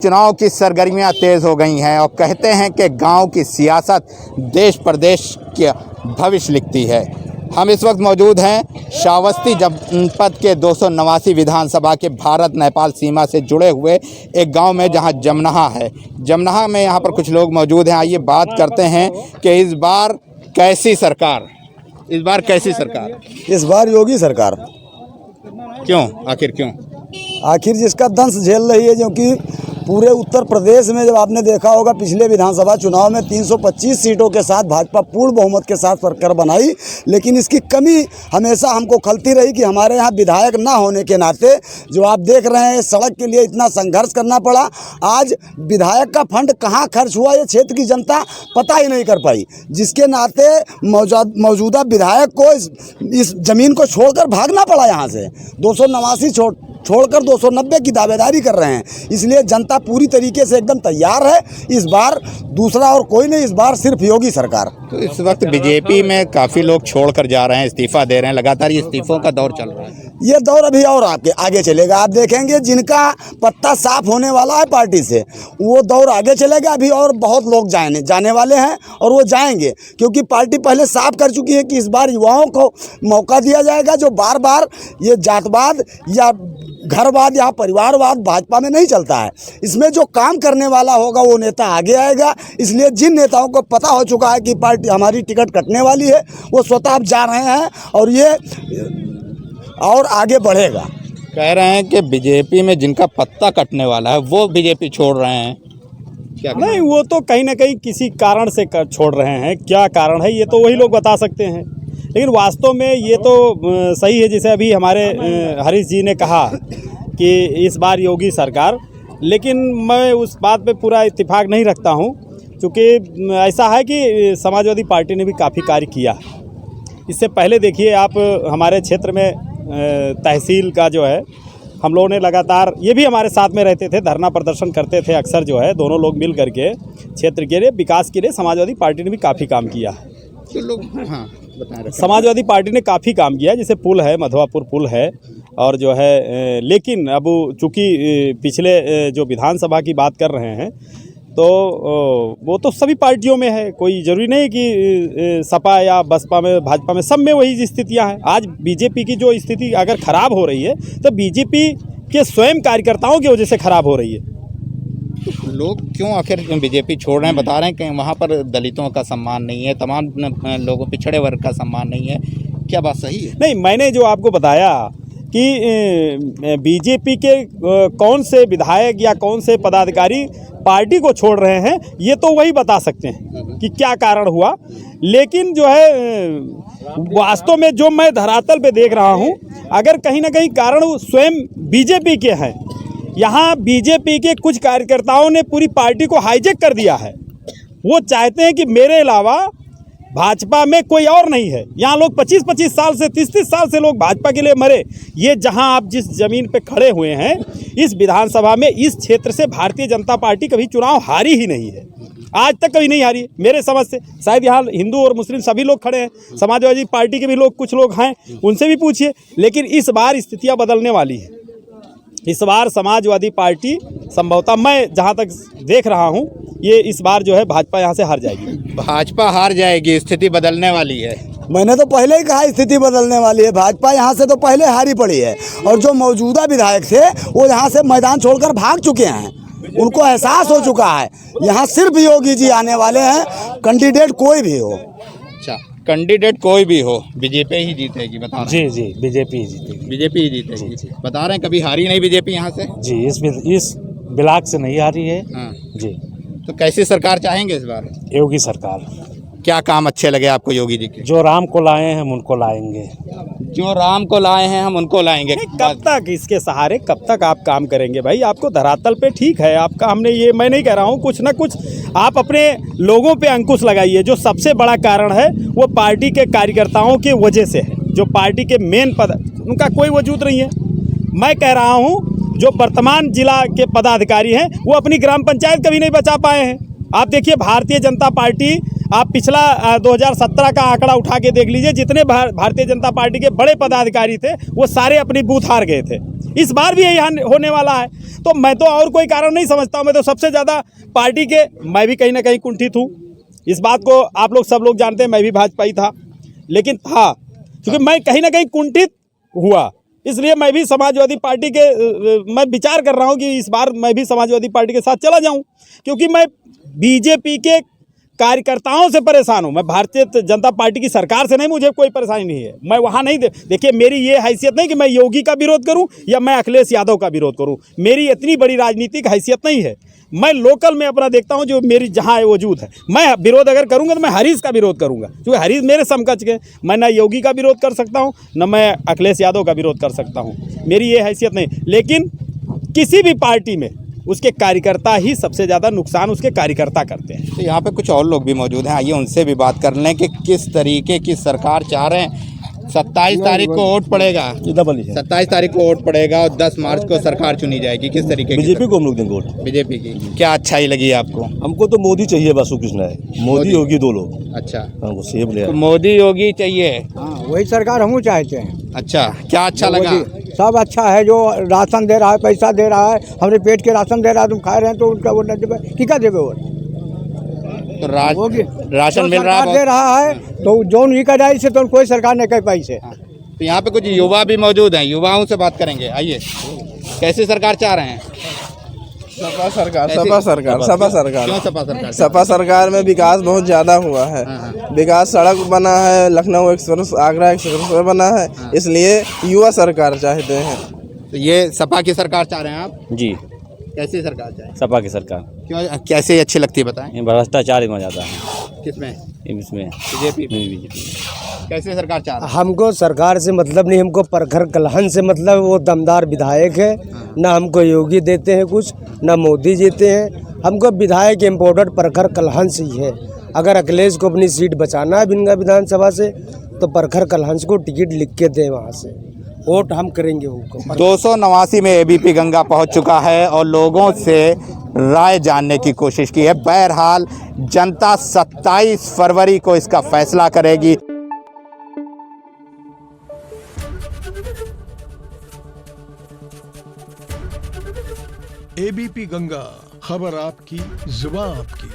चुनाव की सरगर्मियां तेज हो गई हैं और कहते हैं कि गांव की सियासत देश प्रदेश के भविष्य लिखती है। हम इस वक्त मौजूद हैं श्रावस्ती जनपद के 289 विधानसभा के भारत नेपाल सीमा से जुड़े हुए एक गांव में, जहां जमनहा है। जमनहा में यहां पर कुछ लोग मौजूद हैं। आइए बात करते हैं कि इस बार कैसी सरकार, इस बार योगी सरकार। क्यों, आखिर क्यों? आखिर जिसका दंश झेल रही है, क्योंकि पूरे उत्तर प्रदेश में जब आपने देखा होगा पिछले विधानसभा चुनाव में 325 सीटों के साथ भाजपा पूर्ण बहुमत के साथ सरकार बनाई, लेकिन इसकी कमी हमेशा हमको खलती रही कि हमारे यहाँ विधायक ना होने के नाते जो आप देख रहे हैं सड़क के लिए इतना संघर्ष करना पड़ा। आज विधायक का फंड कहाँ खर्च हुआ ये क्षेत्र की जनता पता ही नहीं कर पाई, जिसके नाते मौजूदा विधायक को इस जमीन को छोड़कर भागना पड़ा। यहाँ से 289 छोड़कर 290 की दावेदारी कर रहे हैं। इसलिए जनता पूरी तरीके से एकदम तैयार है। इस बार दूसरा और कोई नहीं, इस बार सिर्फ योगी सरकार। तो इस वक्त बीजेपी में काफ़ी लोग छोड़कर जा रहे हैं, इस्तीफा दे रहे हैं। लगातार ये इस्तीफों का दौर चल रहा है। ये दौर अभी और आपके आगे चलेगा। आप देखेंगे जिनका पत्ता साफ होने वाला है पार्टी से, वो दौर आगे चलेगा। अभी और बहुत लोग जाने वाले हैं और वो जाएंगे, क्योंकि पार्टी पहले साफ कर चुकी है कि इस बार युवाओं को मौका दिया जाएगा, जो बार बार ये जातवाद या घरवाद या परिवारवाद भाजपा में नहीं चलता है। इसमें जो काम करने वाला होगा वो नेता आगे आएगा। इसलिए जिन नेताओं को पता हो चुका है कि पार्टी हमारी टिकट कटने वाली है, वो स्वतः अब जा रहे हैं और ये और आगे बढ़ेगा। कह रहे हैं कि बीजेपी में जिनका पत्ता कटने वाला है वो बीजेपी छोड़ रहे हैं। क्या नहीं, वो तो कहीं ना कहीं किसी कारण से छोड़ रहे हैं। क्या कारण है ये तो वही लोग बता सकते हैं, लेकिन वास्तव में ये तो सही है। जैसे अभी हमारे हरीश जी ने कहा कि इस बार योगी सरकार, लेकिन मैं उस बात पे पूरा इत्तेफाक नहीं रखता हूँ, क्योंकि ऐसा है कि समाजवादी पार्टी ने भी काफ़ी कार्य किया। इससे पहले देखिए आप, हमारे क्षेत्र में तहसील का जो है, हम लोगों ने लगातार, ये भी हमारे साथ में रहते थे, धरना प्रदर्शन करते थे अक्सर जो है, दोनों लोग मिल करके क्षेत्र के लिए विकास के लिए समाजवादी पार्टी ने भी काफ़ी काम किया है। तो लोग बता रहे, समाजवादी पार्टी ने काफ़ी काम किया, जैसे पुल है, मधवापुर पुल है, और जो है लेकिन अब चूँकि पिछले जो विधानसभा की बात कर रहे हैं, तो वो तो सभी पार्टियों में है। कोई ज़रूरी नहीं कि सपा या बसपा में, भाजपा में, सब में वही स्थितियां हैं। आज बीजेपी की जो स्थिति अगर ख़राब हो रही है तो बीजेपी के स्वयं कार्यकर्ताओं की वजह से ख़राब हो रही है। तो लोग क्यों आखिर बीजेपी छोड़ रहे हैं? बता रहे हैं कि वहाँ पर दलितों का सम्मान नहीं है, तमाम लोगों, पिछड़े वर्ग का सम्मान नहीं है। क्या बात सही है? नहीं, मैंने जो आपको बताया कि बीजेपी के कौन से विधायक या कौन से पदाधिकारी पार्टी को छोड़ रहे हैं, ये तो वही बता सकते हैं कि क्या कारण हुआ। लेकिन जो है वास्तव में जो मैं धरातल पे देख रहा हूँ, अगर कहीं ना कहीं कारण स्वयं बीजेपी के हैं। यहाँ बीजेपी के कुछ कार्यकर्ताओं ने पूरी पार्टी को हाईजैक कर दिया है। वो चाहते हैं कि मेरे अलावा भाजपा में कोई और नहीं है। यहाँ लोग 25-25 साल से, 30-30 साल से लोग भाजपा के लिए मरे। ये जहाँ आप जिस जमीन पे खड़े हुए हैं, इस विधानसभा में, इस क्षेत्र से भारतीय जनता पार्टी कभी चुनाव हारी ही नहीं है, आज तक कभी नहीं हारी मेरे समझ से। शायद यहाँ हिंदू और मुस्लिम सभी लोग खड़े हैं, समाजवादी पार्टी के भी लोग, कुछ लोग हैं, उनसे भी पूछिए। लेकिन इस बार स्थितियाँ बदलने वाली है। इस बार समाजवादी पार्टी संभवतः, मैं जहाँ तक देख रहा हूँ, ये इस बार जो है भाजपा यहाँ से हार जाएगी। भाजपा हार जाएगी, स्थिति बदलने वाली है। मैंने तो पहले ही कहा स्थिति बदलने वाली है। भाजपा यहाँ से तो पहले हारी पड़ी है, और जो मौजूदा विधायक थे वो यहाँ से मैदान छोड़कर भाग चुके हैं। उनको एहसास हो चुका है यहाँ सिर्फ योगी जी आने वाले हैं। कैंडिडेट कोई भी हो, अच्छा, कैंडिडेट कोई भी हो, बीजेपी ही जीतेगी, बता रहे हैं। जी, बीजेपी ही जीतेगी। बीजेपी ही जीतेगी। बता रहे हैं कभी हारी नहीं बीजेपी यहाँ से। जी, इस ब्लॉक से नहीं हारी है। हाँ जी। तो कैसी सरकार चाहेंगे इस बार? योगी सरकार। क्या काम अच्छे लगे आपको योगी जी के? जो राम को लाए हैं हम उनको लाएंगे। जो राम को लाए हैं हम उनको लाएंगे। कब तक इसके सहारे, कब तक आप काम करेंगे भाई? आपको धरातल पे ठीक है आपका, हमने ये, मैं नहीं कह रहा हूँ, कुछ ना कुछ आप अपने लोगों पे अंकुश लगाइए। जो सबसे बड़ा कारण है वो पार्टी के कार्यकर्ताओं की वजह से है। जो पार्टी के मेन पद, उनका कोई वजूद नहीं है। मैं कह रहा हूँ जो वर्तमान जिला के पदाधिकारी हैं वो अपनी ग्राम पंचायत कभी नहीं बचा पाए हैं। आप देखिए भारतीय जनता पार्टी, आप पिछला 2017 का आंकड़ा उठा के देख लीजिए, जितने भारतीय जनता पार्टी के बड़े पदाधिकारी थे वो सारे अपनी बूथ हार गए थे। इस बार भी यही होने वाला है। तो मैं तो और कोई कारण नहीं समझता हूँ। मैं तो सबसे ज़्यादा पार्टी के, मैं भी कहीं ना कहीं कुंठित हूँ। इस बात को आप लोग सब लोग जानते हैं, मैं भी भाजपाई था, लेकिन था क्योंकि मैं कहीं ना कहीं कुंठित हुआ, इसलिए मैं भी समाजवादी पार्टी के मैं विचार कर रहा हूँ कि इस बार मैं भी समाजवादी पार्टी के साथ चला जाऊँ, क्योंकि मैं बीजेपी के कार्यकर्ताओं से परेशान हूँ। मैं भारतीय जनता पार्टी की सरकार से नहीं, मुझे कोई परेशानी नहीं है। मैं वहाँ नहीं देखिए, मेरी ये हैसियत नहीं कि मैं योगी का विरोध करूँ या मैं अखिलेश यादव का विरोध करूँ। मेरी इतनी बड़ी राजनीतिक हैसियत नहीं है। मैं लोकल में अपना देखता हूँ जो मेरी जहाँ वजूद है। मैं विरोध अगर करूँगा तो मैं हरीश का विरोध करूँगा, क्योंकि हरीश मेरे समकक्ष के। मैं ना योगी का विरोध कर सकता हूँ, न मैं अखिलेश यादव का विरोध कर सकता हूँ। मेरी ये हैसियत नहीं। लेकिन किसी भी पार्टी में उसके कार्यकर्ता ही सबसे ज़्यादा नुकसान उसके कार्यकर्ता करते हैं। तो यहाँ पे कुछ और लोग भी मौजूद हैं, आइए उनसे भी बात कर लें कि किस तरीके की सरकार चाह रहे हैं। 27 तारीख को वोट पड़ेगा, 27 तारीख को वोट पड़ेगा और 10 मार्च को सरकार चुनी जाएगी। किस तरीके की? बीजेपी को हम लोग देंगे वोट। बीजेपी की क्या अच्छाई लगी आपको? हमको तो मोदी चाहिए, बस कुछ ना है। मोदी योगी दो लोग। अच्छा, हमको सेब ले तो मोदी योगी चाहिए। हाँ, वही सरकार हम चाहते हैं। अच्छा, क्या अच्छा लगा? सब अच्छा है, जो राशन दे रहा है, पैसा दे रहा है, हमने पेट के राशन दे रहा है, तुम खा रहे हैं तो उनका वोट देवे कि क्या देवे वोट? तो राशन मिल रहा दे रहा है तो जोन ही का जाए से तो कोई सरकार नहीं कह पाई से। तो यहाँ पे कुछ युवा भी मौजूद हैं, युवाओं से बात करेंगे। आइए, कैसी सरकार चाह रहे हैं? सपा सरकार, सपा सरकार, सपा सरकार। क्यों सपा सरकार? सपा सरकार में विकास बहुत ज़्यादा हुआ है। विकास, सड़क बना है, लखनऊ एक्सप्रेस, आगरा एक्सप्रेस बना है, इसलिए युवा सरकार चाहते हैं। तो ये सपा की सरकार चाह रहे हैं आप? जी, कैसी सरकार चाहे? सपा की सरकार। क्यों, कैसे अच्छी लगती है बताएं? ये भ्रष्टाचार में ज़्यादा है। किसमें? इसमें बीजेपी। कैसे सरकार चाह रहे हैं? हमको सरकार से मतलब नहीं, हमको प्रखर कलहन से मतलब। वो दमदार विधायक है, ना हमको योगी देते हैं कुछ, ना मोदी देते हैं। हमको विधायक इम्पोर्टेंट प्रखर कलहन से ही है। अगर अखिलेश को अपनी सीट बचाना है बिंगा विधानसभा से तो प्रखर कलहंस को टिकट लिख के दें, वहाँ से वोट हम करेंगे उनको। 289 में एबीपी गंगा पहुंच चुका है और लोगों से राय जानने की कोशिश की है। बहरहाल जनता 27 फरवरी को इसका फैसला करेगी। एबीपी गंगा, खबर आपकी, जुबान आपकी।